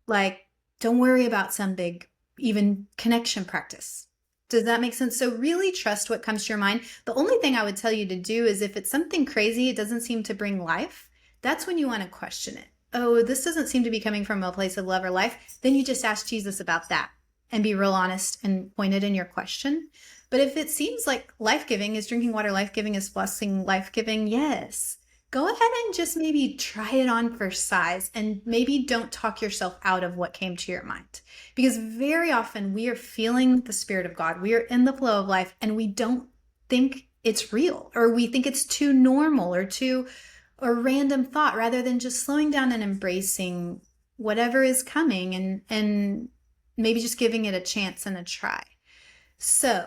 Like, don't worry about some big, even connection practice. Does that make sense? So really trust what comes to your mind. The only thing I would tell you to do is if it's something crazy, it doesn't seem to bring life, that's when you want to question it. Oh, this doesn't seem to be coming from a place of love or life. Then you just ask Jesus about that and be real honest and pointed in your question. But if it seems like life-giving, is drinking water life-giving, is blessing life-giving? Yes. Go ahead and just maybe try it on for size, and maybe don't talk yourself out of what came to your mind. Because very often we are feeling the Spirit of God. We are in the flow of life and we don't think it's real, or we think it's too normal or too a random thought, rather than just slowing down and embracing whatever is coming and maybe just giving it a chance and a try. So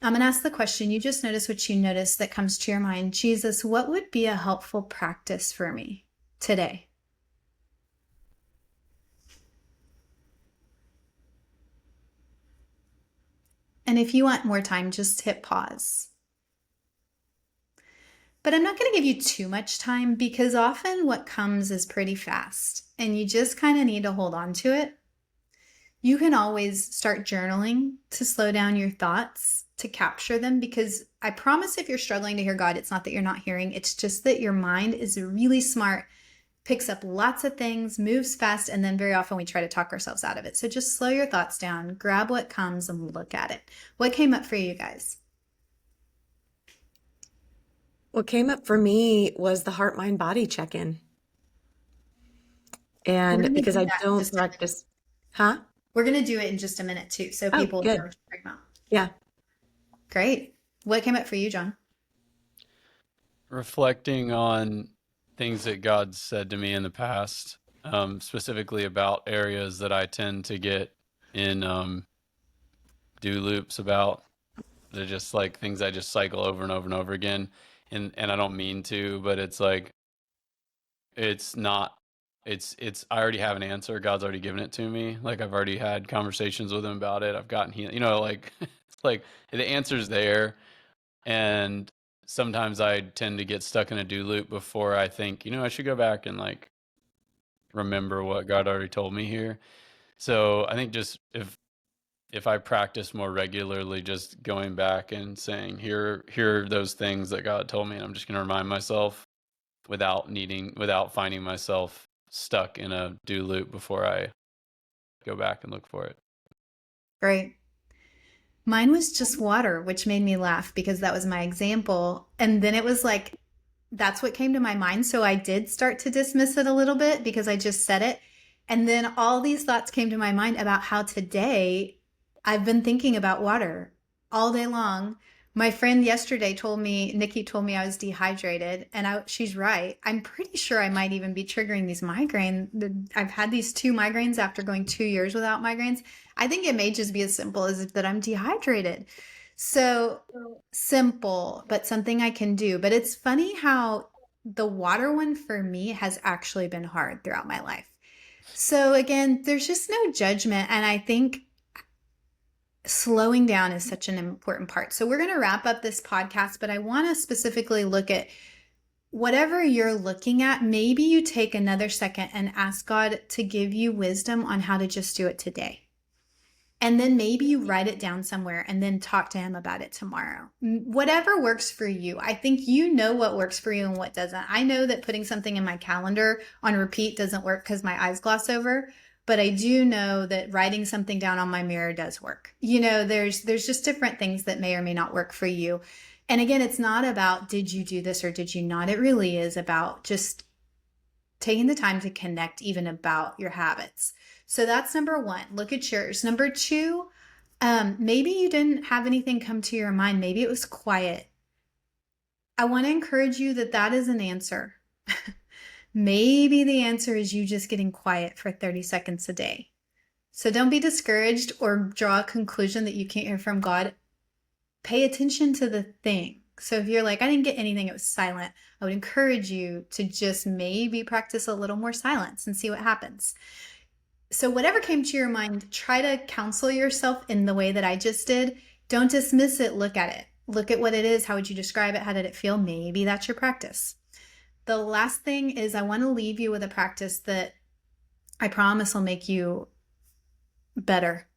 I'm going to ask the question. You just notice what you notice that comes to your mind. Jesus, what would be a helpful practice for me today? And if you want more time, just hit pause. But I'm not going to give you too much time, because often what comes is pretty fast and you just kind of need to hold on to it. You can always start journaling to slow down your thoughts, to capture them, because I promise if you're struggling to hear God, it's not that you're not hearing. It's just that your mind is really smart, picks up lots of things, moves fast, and then very often we try to talk ourselves out of it. So just slow your thoughts down, grab what comes and look at it. What came up for you guys? What came up for me was the heart, mind, body check-in. We're And gonna because do I that in don't just a minute. practice, huh? We're gonna do it in just a minute too, so Oh, people hear good. what you're talking about. Yeah. Great. What came up for you, John? Reflecting on things that God said to me in the past, specifically about areas that I tend to get in do loops about. They're just like things I just cycle over and over and over again. And I don't mean to, but it's like it's not it's I already have an answer. God's already given it to me. Like I've already had conversations with him about it. I've gotten like it's like the answer's there. And sometimes I tend to get stuck in a do loop before I think, I should go back and like remember what God already told me here. So I think just if I practice more regularly, just going back and saying, here are those things that God told me, and I'm just going to remind myself without finding myself stuck in a do loop before I go back and look for it. Great. Mine was just water, which made me laugh because that was my example. And then it was like, that's what came to my mind. So I did start to dismiss it a little bit because I just said it. And then all these thoughts came to my mind about how today I've been thinking about water all day long. My friend yesterday Nikki told me I was dehydrated, and she's right. I'm pretty sure I might even be triggering these migraines. I've had these 2 migraines after going 2 years without migraines. I think it may just be as simple as that I'm dehydrated. So simple, but something I can do. But it's funny how the water one for me has actually been hard throughout my life. So again, there's just no judgment. And I think slowing down is such an important part. So we're going to wrap up this podcast, but I want to specifically look at whatever you're looking at. Maybe you take another second and ask God to give you wisdom on how to just do it today. And then maybe you write it down somewhere and then talk to him about it tomorrow. Whatever works for you. I think you know what works for you and what doesn't. I know that putting something in my calendar on repeat doesn't work because my eyes gloss over. But I do know that writing something down on my mirror does work. There's just different things that may or may not work for you. And again, it's not about did you do this or did you not? It really is about just taking the time to connect even about your habits. So that's number one. Look at yours. Number two, maybe you didn't have anything come to your mind. Maybe it was quiet. I want to encourage you that is an answer. Maybe the answer is you just getting quiet for 30 seconds a day. So don't be discouraged or draw a conclusion that you can't hear from God. Pay attention to the thing. So if you're like, I didn't get anything, it was silent, I would encourage you to just maybe practice a little more silence and see what happens. So whatever came to your mind, try to counsel yourself in the way that I just did. Don't dismiss it. Look at it. Look at what it is. How would you describe it? How did it feel? Maybe that's your practice. The last thing is I want to leave you with a practice that I promise will make you better.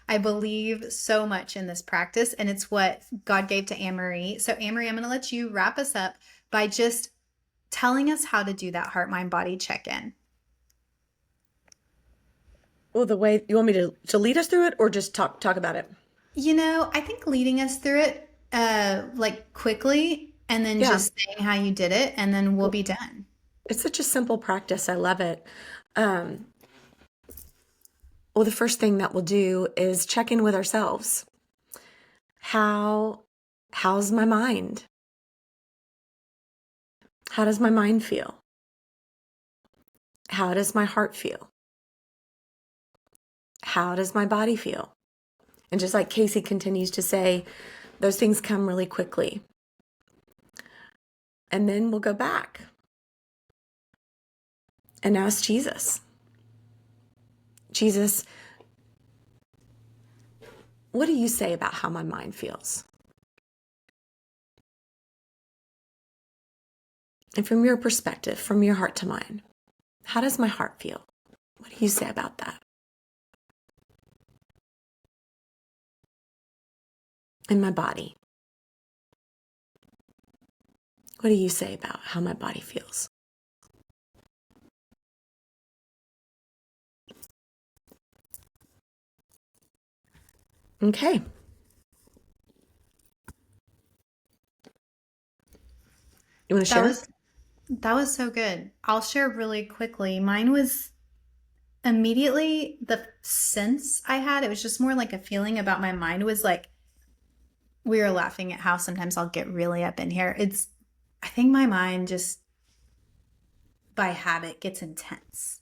I believe so much in this practice, and it's what God gave to Anne-Marie. So Anne-Marie, I'm going to let you wrap us up by just telling us how to do that heart, mind, body check-in. Well, the way you want me to lead us through it or just talk about it? I think leading us through it like quickly and then just saying how you did it, and then we'll be done. It's such a simple practice. I love it. Well, the first thing that we'll do is check in with ourselves. How's my mind? How does my mind feel? How does my heart feel? How does my body feel? And just like Casey continues to say, those things come really quickly. And then we'll go back and ask Jesus. Jesus, what do you say about how my mind feels? And from your perspective, from your heart to mine, how does my heart feel? What do you say about that? And my body. What do you say about how my body feels? Okay. You want to That share? was so good. I'll share really quickly. Mine was immediately the sense I had. It was just more like a feeling about my mind was like we were laughing at how sometimes I'll get really up in here. I think my mind just by habit gets intense.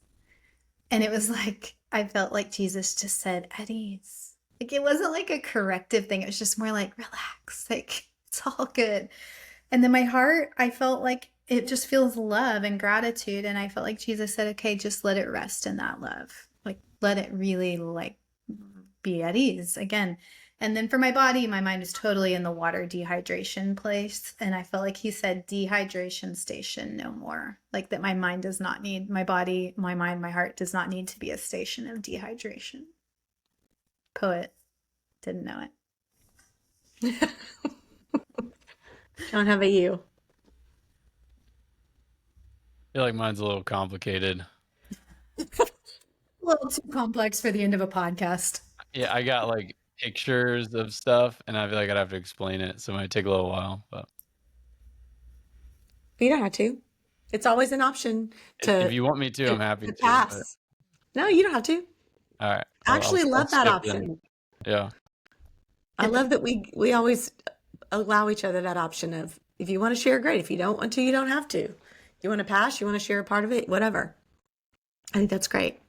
And it was like, I felt like Jesus just said, at ease. Like it wasn't like a corrective thing. It was just more like, relax. Like it's all good. And then my heart, I felt like it just feels love and gratitude. And I felt like Jesus said, okay, just let it rest in that love. Like let it really like be at ease again. And then for my body, my mind was totally in the water dehydration place. And I felt like he said, dehydration station no more. Like that my mind does not need, my body, my mind, my heart does not need to be a station of dehydration. Poet, didn't know it. John, how about you? I feel like mine's a little complicated. A little too complex for the end of a podcast. Yeah, I got like pictures of stuff, and I feel like I'd have to explain it, so it might take a little while. But You don't have to. It's always an option if to you want me to, I'm happy to. But pass. No, you don't have to. all right, I actually love that skip option. then. Yeah, I love that we always allow each other that option of if you want to share, great. If you don't want to, you don't have to. You want to pass, you want to share a part of it, whatever. I think that's great.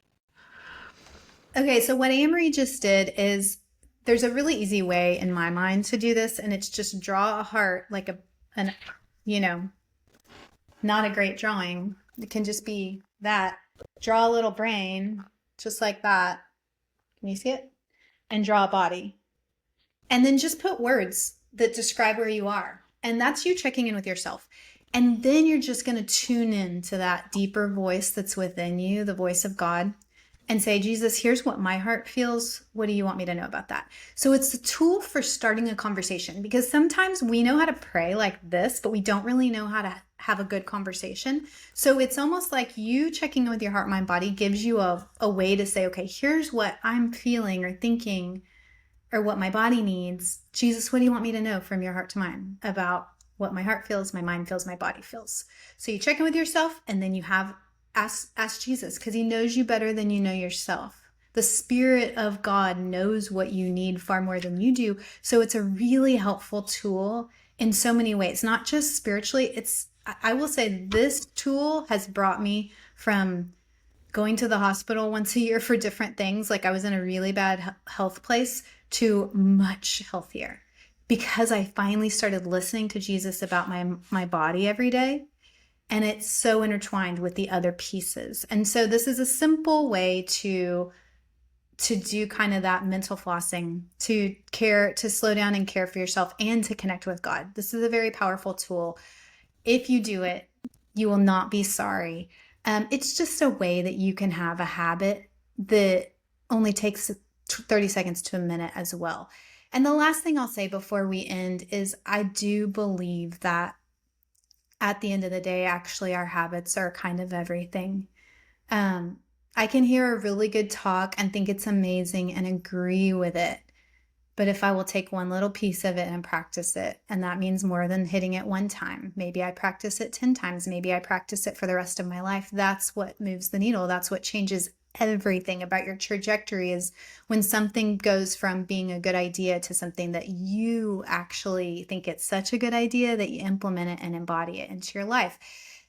Okay, so what Amory just did is there's a really easy way in my mind to do this, and it's just draw a heart like an not a great drawing. It can just be that. Draw a little brain, just like that. Can you see it? And draw a body. And then just put words that describe where you are. And that's you checking in with yourself. And then you're just going to tune in to that deeper voice that's within you, the voice of God, and say, Jesus, here's what my heart feels. What do you want me to know about that? So it's a tool for starting a conversation, because sometimes we know how to pray like this, but we don't really know how to have a good conversation. So it's almost like you checking in with your heart, mind, body gives you a way to say, okay, here's what I'm feeling or thinking or what my body needs. Jesus, what do you want me to know from your heart to mine about what my heart feels, my mind feels, my body feels? So you check in with yourself, and then you have ask Jesus, because he knows you better than you know yourself. The Spirit of God knows what you need far more than you do. So it's a really helpful tool in so many ways, not just spiritually. I will say this tool has brought me from going to the hospital once a year for different things, like I was in a really bad health place, to much healthier, because I finally started listening to Jesus about my body every day. And it's so intertwined with the other pieces. And so this is a simple way to do kind of that mental flossing, to slow down and care for yourself, and to connect with God. This is a very powerful tool. If you do it, you will not be sorry. It's just a way that you can have a habit that only takes 30 seconds to a minute as well. And the last thing I'll say before we end is I do believe that at the end of the day, actually, our habits are kind of everything. I can hear a really good talk and think it's amazing and agree with it. But if I will take one little piece of it and practice it, and that means more than hitting it one time, maybe I practice it 10 times, maybe I practice it for the rest of my life, that's what moves the needle. That's what changes everything about your trajectory, is when something goes from being a good idea to something that you actually think it's such a good idea that you implement it and embody it into your life.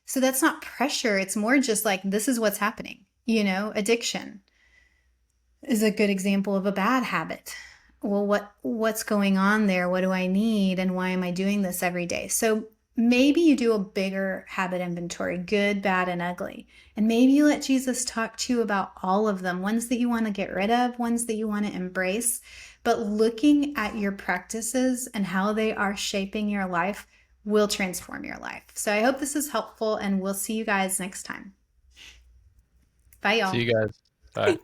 So that's not pressure. It's more just like, this is what's happening. Addiction is a good example of a bad habit. Well, what's going on there? What do I need? And why am I doing this every day? So maybe you do a bigger habit inventory, good, bad, and ugly. And maybe you let Jesus talk to you about all of them, ones that you want to get rid of, ones that you want to embrace. But looking at your practices and how they are shaping your life will transform your life. So I hope this is helpful, and we'll see you guys next time. Bye, y'all. See you guys. Bye.